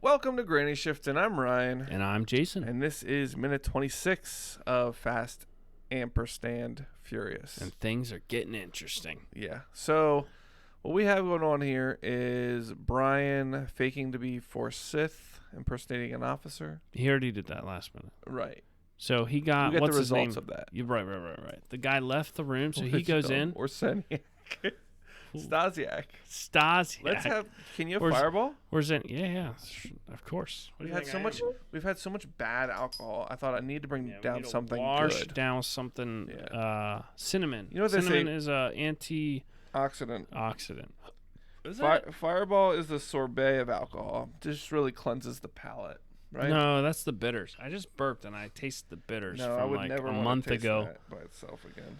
Welcome to Granny Shift, and I'm Ryan. And I'm Jason. And this is minute 26 of Fast Ampersand Furious. And things are getting interesting. Yeah. So, what we have going on here is Brian faking to be Force Sith, impersonating an officer. He already did that last minute. Right. So he got, you get what's the his name? results of that. Right. The guy left the room, so he goes in. Or Seniac. Stasiak. Stasiak. Let's have. Can you have Fireball? Where's it? Yeah, of course. We've had so much bad alcohol. I thought I need to bring down something wash good. Down something. Yeah. Cinnamon. You know what cinnamon is a antioxidant. Fireball is the sorbet of alcohol. Just really cleanses the palate, right? No, that's the bitters. I just burped and I tasted the bitters from like a month ago. That by itself again.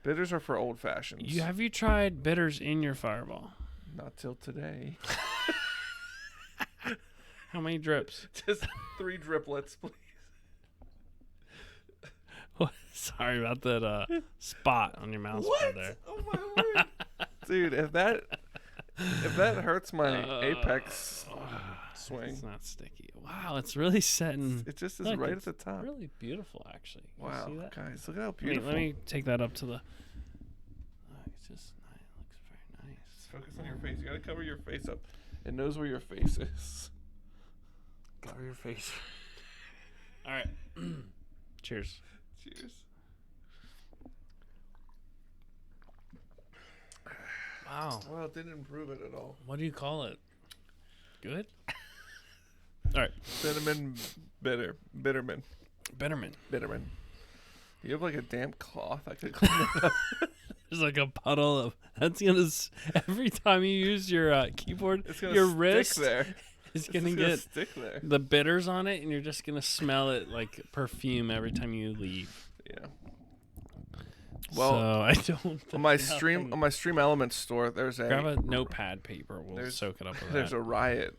Bitters are for old fashions. Have you tried bitters in your Fireball? Not till today. How many drips? Just 3 driplets, please. Sorry about that spot on your mouth there. Oh my word, dude! If that hurts my apex swing, it's not sticky. Wow, it's really setting. It just is right at the top. Really beautiful, actually. Wow, see that? Guys, look how beautiful. Let me take that up to the. It's just nice. It looks very nice. Just focus on your face. You gotta cover your face up. It knows where your face is. Cover your face. All right. Cheers. Cheers. Wow. Well, it didn't improve it at all. What do you call it? Good? All right. Cinnamon bitterman. Bitterman. You have like a damp cloth I could clean it up. There's like a puddle of. That's gonna. Every time you use your keyboard, your wrist there. is gonna get stick there. The bitters on it, and you're just gonna smell it like perfume every time you leave. Yeah. Well, so I don't. On my Stream Elements store, there's a grab a notepad paper. We'll soak it up with There's a Ryit.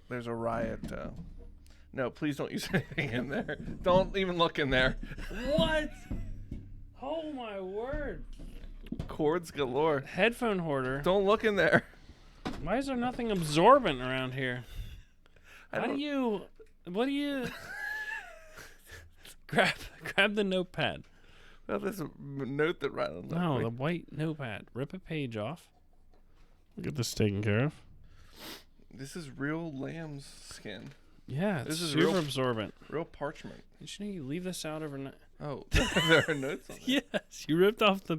No, please don't use anything in there. Don't even look in there. What? Oh my word! Cords galore. Headphone hoarder. Don't look in there. Why is there nothing absorbent around here? What do you grab the notepad? Well, there's a note that Ryan left. No, the white notepad. Rip a page off. Get this taken care of. This is real lamb's skin. Yeah, this is super absorbent. Real parchment. Did you know you leave this out overnight? Oh, there are notes on it. Yes, you ripped off the.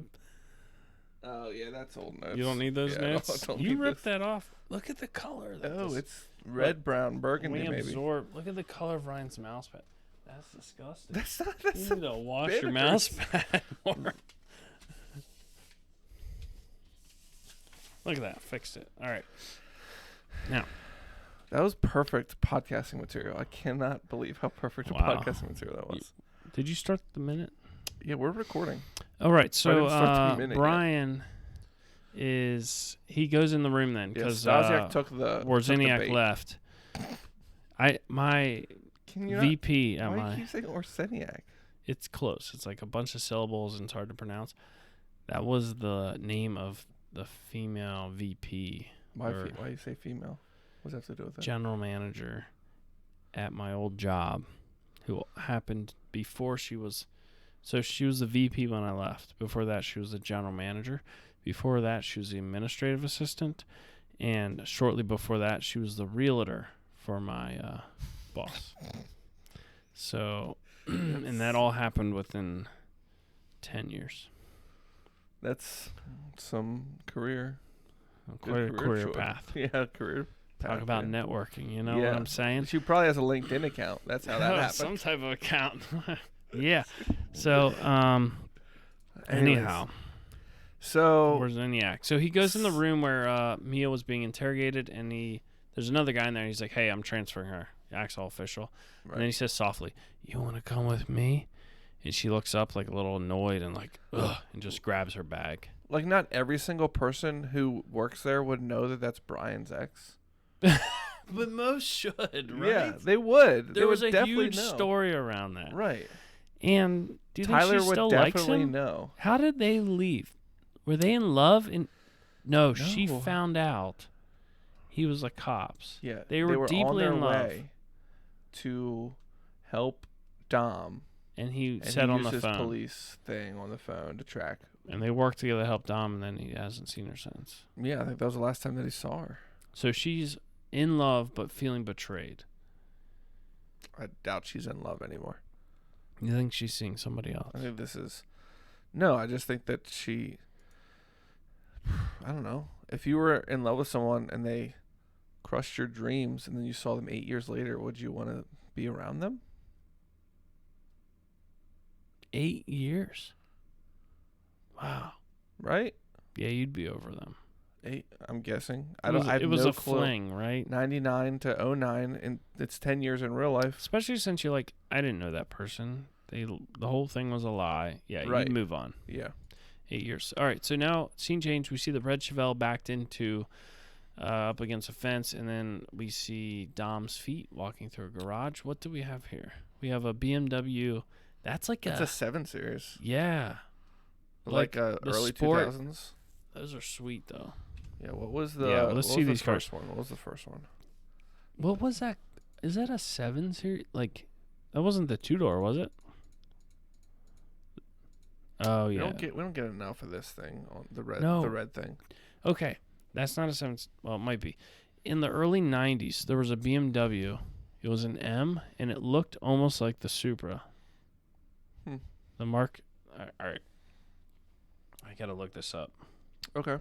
Oh yeah, that's old notes. You don't need those notes. Don't you ripped that off. Look at the color. It's red, brown, burgundy. We maybe. absorb. Look at the color of Ryan's mouse pad. That's disgusting. That's not. You need to wash your mouse pad more. Look at that. Fixed it. All right. Now. That was perfect podcasting material. I cannot believe how perfect podcasting material that was. Did you start the minute? Yeah, we're recording. All right. So Brian he goes in the room then because Stasiak took the Warziniak left. VP. Why do you keep saying Orseniak? It's close. It's like a bunch of syllables and it's hard to pronounce. That was the name of the female VP. Why do you say female? What does that have to do with it? General manager at my old job, who happened before she was. So she was the VP when I left. Before that, she was the general manager. Before that, she was the administrative assistant. And shortly before that, she was the realtor for my boss. So, and that all happened within 10 years. That's some career. Quite a career path. Yeah, career path. Talk about networking, you know what I'm saying? She probably has a LinkedIn account. That's how that happened. Some type of account. Yeah. So, anyhow. So Warziniak. So he goes in the room where Mia was being interrogated, and there's another guy in there. He's like, "Hey, I'm transferring her." He acts all official, right. And then he says softly, "You want to come with me?" And she looks up like a little annoyed and like, ugh, and just grabs her bag. Like, not every single person who works there would know that that's Brian's ex. But most should, right? Yeah, they would. There was a huge story around that, right? And do you Tyler think she still likes him? would definitely know. How did they leave? Were they in love? No, she found out he was the cops. Yeah, They were on deeply their in love. way to help Dom, And he and said he on used the his phone. police thing on the phone to track. And they worked together to help Dom, and then he hasn't seen her since. Yeah, I think that was the last time that he saw her. So she's in love but feeling betrayed. I doubt she's in love anymore. You think she's seeing somebody else? I think this is... No, I just think that she... I don't know. If you were in love with someone and they crushed your dreams and then you saw them 8 years later, would you want to be around them? 8 years? Wow. Right? Yeah, you'd be over them. 8, I'm guessing. I have it was no a clue. fling, right? 99 to 09, and it's 10 years in real life. Especially since you're like, I didn't know that person. The whole thing was a lie. Yeah, Right. you'd move on. Yeah. 8 years. All right, so now scene change. We see the red Chevelle backed into up against a fence, and then we see Dom's feet walking through a garage. What do we have here? We have a BMW. That's like It's a 7 Series. Yeah. Like the early sport. 2000s. Those are sweet, though. Yeah, what was the... Yeah, well, let's see these cars. first one? What was the first one? What was that? Is that a 7 Series? Like, that wasn't the 2-door, was it? Oh, yeah. We don't get enough of this thing on the red. No. The red thing. Okay, that's not a 7. Well, it might be. In the early 90s, there was a BMW. It was an M, and it looked almost like the Supra. The mark. All right. I got to look this up. Okay.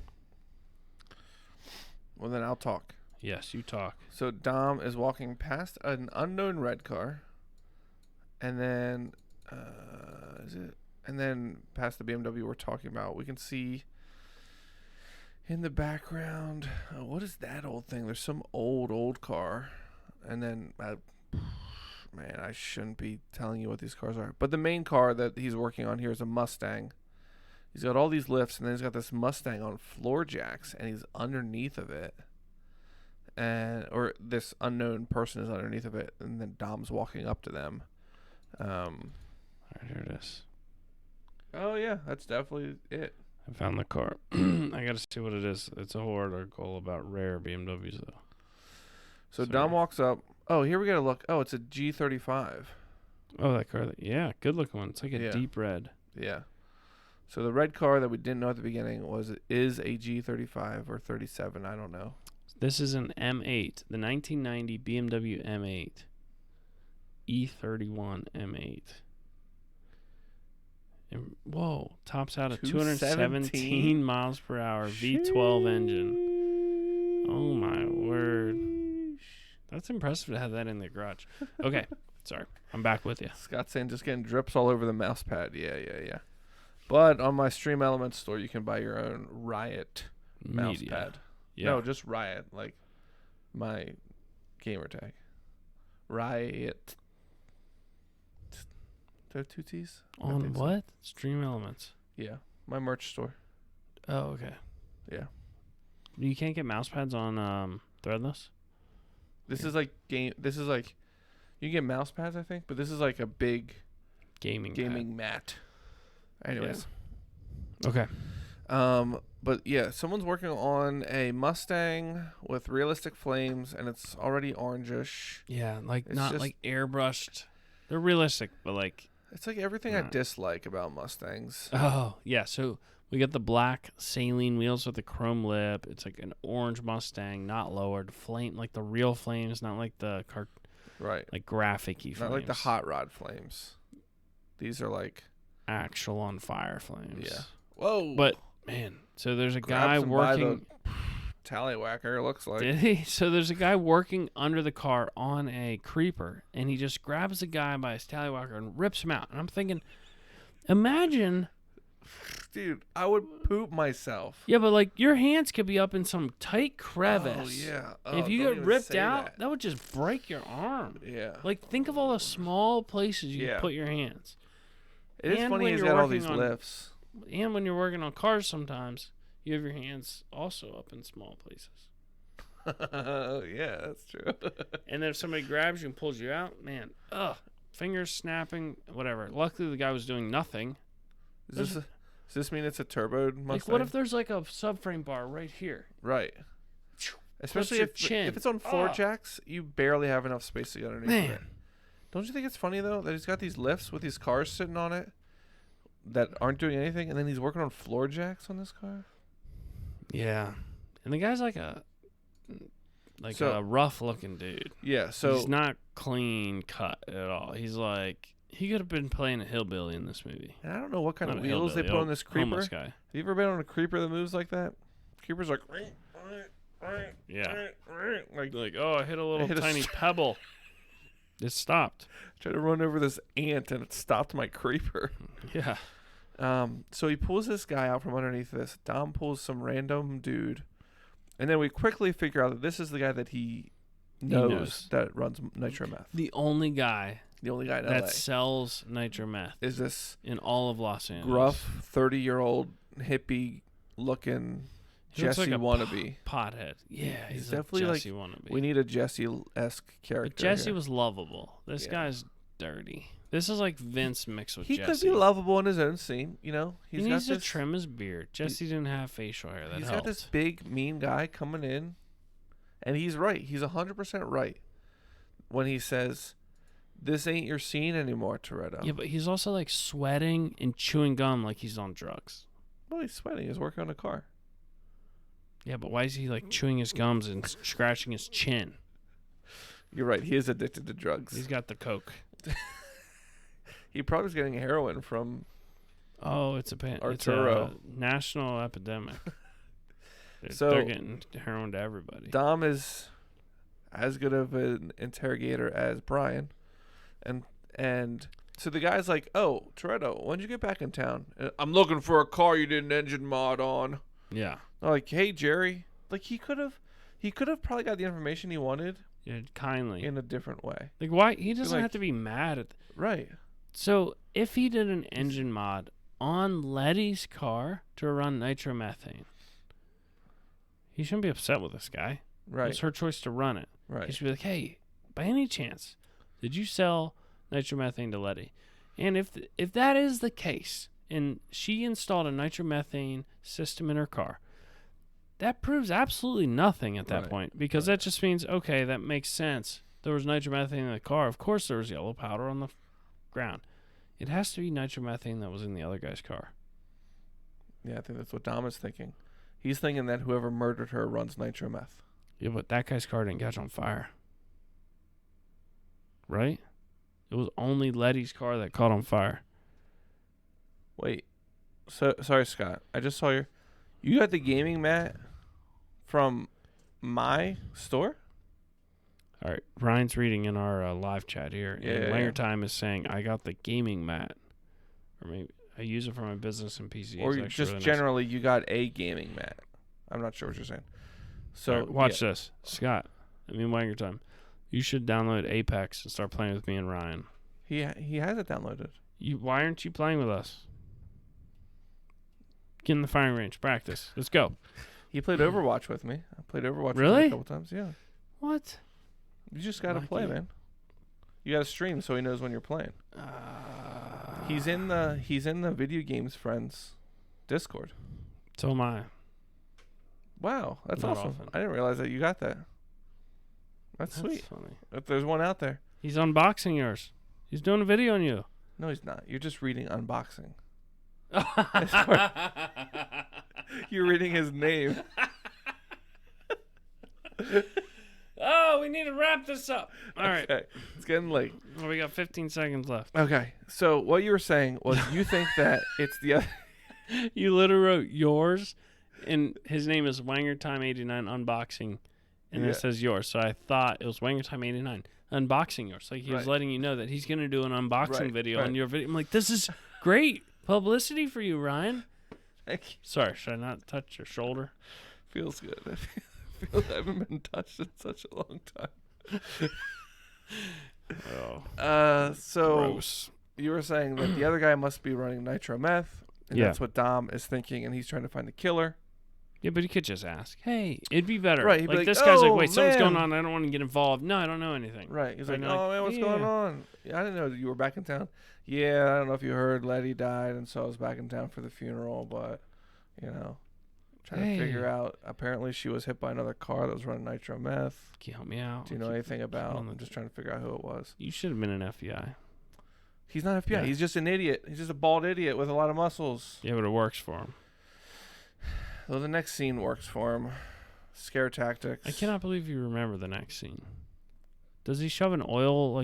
Well, then I'll talk. Yes, you talk. So Dom is walking past an unknown red car, and then and then past the BMW we're talking about. We can see in the background, what is that old thing? There's some old car, and then man, I shouldn't be telling you what these cars are. But the main car that he's working on here is a Mustang. He's got all these lifts, and then he's got this Mustang on floor jacks, and he's underneath of it. Or this unknown person is underneath of it, and then Dom's walking up to them. All right, here it is. Oh, yeah, that's definitely it. I found the car. I got to see what it is. It's a whole article about rare BMWs, though. So Dom walks up. Oh, here we got to look. Oh, it's a G35. Oh, that car. Yeah, good looking one. It's like a deep red. Yeah. So the red car that we didn't know at the beginning is a G35 or 37. I don't know. This is an M8, the 1990 BMW M8, E31 M8. And, whoa, tops out at 217 miles per hour, V12 engine. Oh my word. That's impressive to have that in the garage. Okay, sorry. I'm back with you. Scott's saying just getting drips all over the mouse pad. Yeah. But on my Stream Elements store, you can buy your own Ryit mouse pad. Yeah. No, just Ryit, like my gamer tag. Ryit. Do I have 2 T's? On what? Stream Elements. Yeah, my merch store. Oh, okay. Yeah. You can't get mouse pads on Threadless? This is like you can get mouse pads, I think, but this is like a big gaming mat. Anyways. Yeah. Okay. But yeah, someone's working on a Mustang with realistic flames, and it's already orangish. Yeah, like It's not just- like airbrushed. They're realistic, but like... It's like everything I dislike about Mustangs. Oh, yeah. So we got the black saline wheels with the chrome lip. It's like an orange Mustang, not lowered. Flame, like the real flames, not like the Right. like graphic-y flames. Not like the hot rod flames. These are like actual on fire flames. Yeah. Whoa. But man, so there's a guy working. Tallywhacker, looks like. Did he? So there's a guy working under the car on a creeper, and he just grabs the guy by his tallywhacker and rips him out. And I'm thinking, imagine. Dude, I would poop myself. Yeah, but like your hands could be up in some tight crevice. Oh, yeah. Oh, if you get ripped out, that would just break your arm. Yeah. Like, think of all the small places you could put your hands. It is funny he's got all these lifts. And when you're working on cars sometimes, you have your hands also up in small places. Yeah, that's true. And then if somebody grabs you and pulls you out, man, fingers snapping, whatever. Luckily, the guy was doing nothing. Does this mean it's a turbo Mustang? Like, what if there's like a subframe bar right here? Right. Especially your if chin. it's on floor jacks, you barely have enough space to get underneath it. Don't you think it's funny though that he's got these lifts with these cars sitting on it that aren't doing anything, and then he's working on floor jacks on this car? Yeah, and the guy's like a rough looking dude. Yeah, so he's not clean cut at all. He's like, he could have been playing a hillbilly in this movie. And I don't know what kind of wheels they put on this creeper. Guy. Have you ever been on a creeper that moves like that? Creeper's like, yeah, like oh, I hit a little tiny pebble. It stopped. Tried to run over this ant and it stopped my creeper. Yeah. So he pulls this guy out from underneath this. Dom pulls some random dude. And then we quickly figure out that this is the guy that he knows that runs nitro meth. The only guy in LA that sells nitro meth is this in all of Los Angeles. Gruff, 30-year-old, hippie-looking Jesse like wannabe. Pothead. Yeah, he's definitely Jesse wannabe. We need a Jesse-esque character. But Jesse here. was lovable. This guy's dirty. This is like Vince mixed with Jesse. He could be lovable in his own scene, you know. He needs to trim his beard. Jesse didn't have facial hair. That He's helped. got this big, mean guy coming in, and he's right. He's 100% right when he says, "This ain't your scene anymore, Toretto." Yeah, but he's also like sweating and chewing gum like he's on drugs. Well, he's sweating. He's working on a car. Yeah, but why is he like chewing his gums and scratching his chin? You're right. He is addicted to drugs. He's got the coke. He probably is getting heroin from. Oh, it's Arturo. It's a national epidemic. They're getting heroin to everybody. Dom is as good of an interrogator as Brian, and so the guy's like, "Oh, Toretto, when'd you get back in town?" "I'm looking for a car you did an engine mod on." Yeah. They're like, "Hey, Jerry," like he could have probably got the information he wanted. Yeah, kindly. In a different way. Like why he doesn't have to be mad at. Right. So if he did an engine mod on Letty's car to run nitromethane, he shouldn't be upset with this guy. Right. It's her choice to run it. Right. He should be like, hey, by any chance, did you sell nitromethane to Letty? And if that is the case, and she installed a nitromethane system in her car, that proves absolutely nothing at that point, because that just means, okay, that makes sense. There was nitromethane in the car. Of course there was yellow powder on the ground. It has to be nitromethane that was in the other guy's car. Yeah, I think that's what Dom is thinking. He's thinking that whoever murdered her runs nitrometh. Yeah, but that guy's car didn't catch on fire. Right? It was only Letty's car that caught on fire. Wait. So sorry, Scott. I just saw you got the gaming mat from my store? All right, Ryan's reading in our live chat here. Yeah, and Langer Time is saying, I got the gaming mat. Or maybe I use it for my business and PC. Or just really generally, you got a gaming mat. I'm not sure what you're saying. So right, watch this. Scott, Langer Time, you should download Apex and start playing with me and Ryan. He has it downloaded. Why aren't you playing with us? Get in the firing range. Practice. Let's go. He played Overwatch with me. I played Overwatch with him a couple times. Yeah. What? You just got to play, man. You got to stream so he knows when you're playing. He's in the Video Games Friends Discord. So am I. Wow, that's Not awesome. often. I didn't realize that you got that. That's sweet. Funny. If there's one out there. He's unboxing yours. He's doing a video on you. No, he's not. You're just reading unboxing. You're reading his name. Oh, we need to wrap this up. All right. Okay. It's getting late. Well, we got 15 seconds left. Okay. So what you were saying was you think that it's the other. You literally wrote yours, and his name is Wanger Time 89 Unboxing, and it says yours. So I thought it was Wanger Time 89 Unboxing yours. Like he was letting you know that he's going to do an unboxing video on your video. I'm like, this is great publicity for you, Ryan. Thank you. Sorry, should I not touch your shoulder? Feels good. I feel I haven't been touched in such a long time. So Gross. You were saying that the other guy must be running nitro meth, and that's what Dom is thinking, and he's trying to find the killer. Yeah, but he could just ask. Hey, it'd be better. Right, like like, this guy's like, "Oh, wait, something's man." going on. I don't want to get involved. No, I don't know anything. Right. He's Right, like, and oh, like, man, what's going on? Yeah, I didn't know that you were back in town. Yeah, I don't know if you heard, Letty died, and so I was back in town for the funeral, but, you know. Trying to figure out. Apparently, she was hit by another car that was running nitro meth. Can you help me out? Do you know anything about? I'm just trying to figure out who it was. You should have been an FBI. He's not FBI. Yeah. He's just an idiot. He's just a bald idiot with a lot of muscles. Yeah, but it works for him. Well, the next scene works for him. Scare tactics. I cannot believe you remember the next scene. Does he shove an oil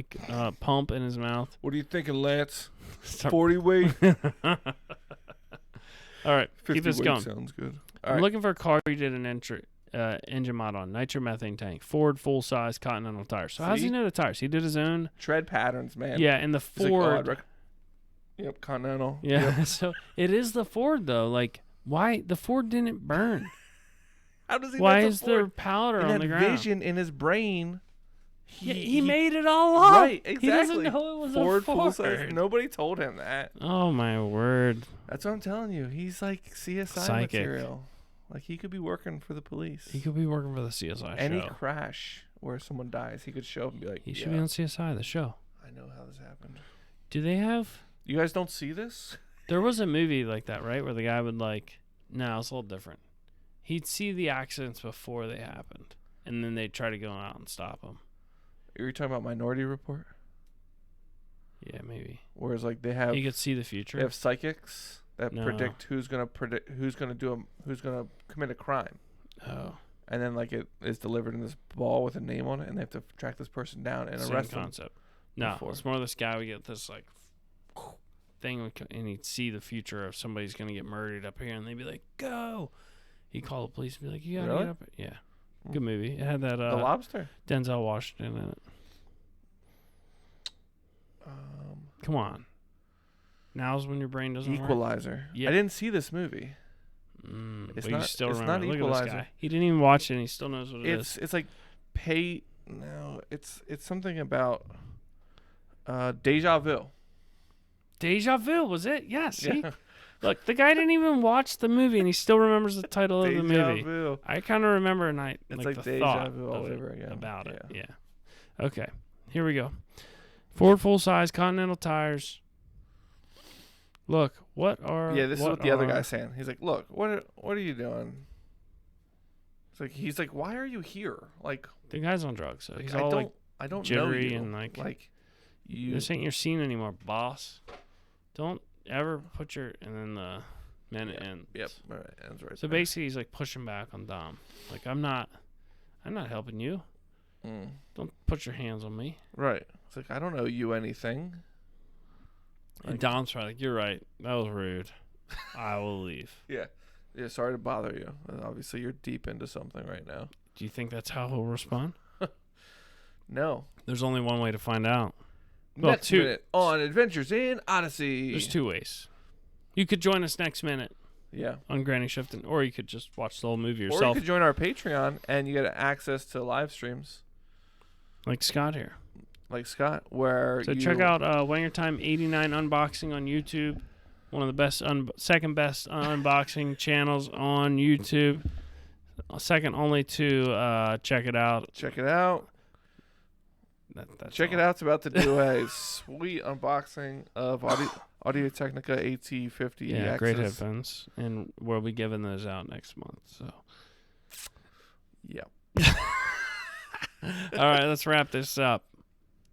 pump in his mouth? What are you thinking, Lance? 40 weight. All right, keep this going. Sounds good. I'm looking for a car you did an engine mod on. Nitromethane tank. Ford full-size Continental tires. So how does he know the tires? He did his own tread patterns, man. Yeah, and the Ford. Yep, Continental. Yeah, yep. So it is the Ford though. Like, why the Ford didn't burn? How does he? Why is there powder on the ground? Vision in his brain. He made it all up. Right, exactly. He doesn't know it was Ford a Ford. Full-size. Nobody told him that. Oh my word! That's what I'm telling you. He's like CSI Psychic. material. Like he could be working for the police. He could be working for the CSI show. Any crash where someone dies, he could show up and be like, he should be on CSI, the show. I know how this happened. Do they have? You guys don't see this? There was a movie like that, right? Where the guy would no, it's a little different. He'd see the accidents before they happened, and then they'd try to go out and stop them. Are you talking about Minority Report? Yeah, maybe. Whereas like they have, he could see the future. They have psychics that predict who's gonna commit a crime. Oh. And then like it is delivered in this ball with a name on it, and they have to track this person down and arrest them. Concept. No, it's more this guy would get this like thing, and he'd see the future of somebody's gonna get murdered up here, and they'd be like, "Go!" He'd call the police and be like, "You gotta get up." Yeah. Good movie. It had that The Lobster. Denzel Washington in it. Come on. Now's when your brain doesn't Equalizer. Work. Yeah. I didn't see this movie. It's not. You still remember. Not Look Equalizer. At this guy. He didn't even watch it, and he still knows what it is. It's like No, it's something about Deja Vu. Deja Vu was it? Yes. See? Yeah. Look, the guy didn't even watch the movie, and he still remembers the title of the movie. Vu. I kind of remember, and it's the Deja thought Vu all over again. About it. Yeah. Okay, here we go. Ford full-size Continental tires. Look, this is what the other guy's saying. He's like, look, what are you doing? He's like, why are you here? Like, the guy's on drugs, so he's I all don't jittery know you. And you. This ain't your scene anymore, boss. Don't ever put your and then the minute ends. Yep, ends right. So basically, he's like pushing back on Dom. Like, I'm not helping you. Don't put your hands on me. Right. It's like, I don't owe you anything. And Dom's probably like, you're right. That was rude. I will leave. Yeah. Yeah, sorry to bother you. Obviously, you're deep into something right now. Do you think that's how he'll respond? No. There's only one way to find out. Next minute on Adventures in Odyssey. There's two ways. You could join us next minute. Yeah. On Granny Shifton, or you could just watch the whole movie yourself. Or you could join our Patreon and you get access to live streams. Like Scott here. So check out Wanger Time 89 Unboxing on YouTube. One of the best, second best unboxing channels on YouTube. Second only to Check It Out. Check it out. Check It Out's about to do a sweet unboxing of Audio Technica AT50. Yeah, Access. great headphones, and we'll be giving those out next month. So, yep. All right, let's wrap this up.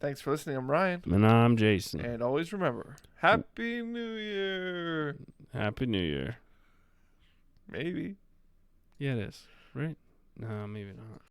Thanks for listening. I'm Ryan. And I'm Jason. And always remember, Happy New Year. Happy New Year. Maybe. Yeah, it is. Right? No, maybe not.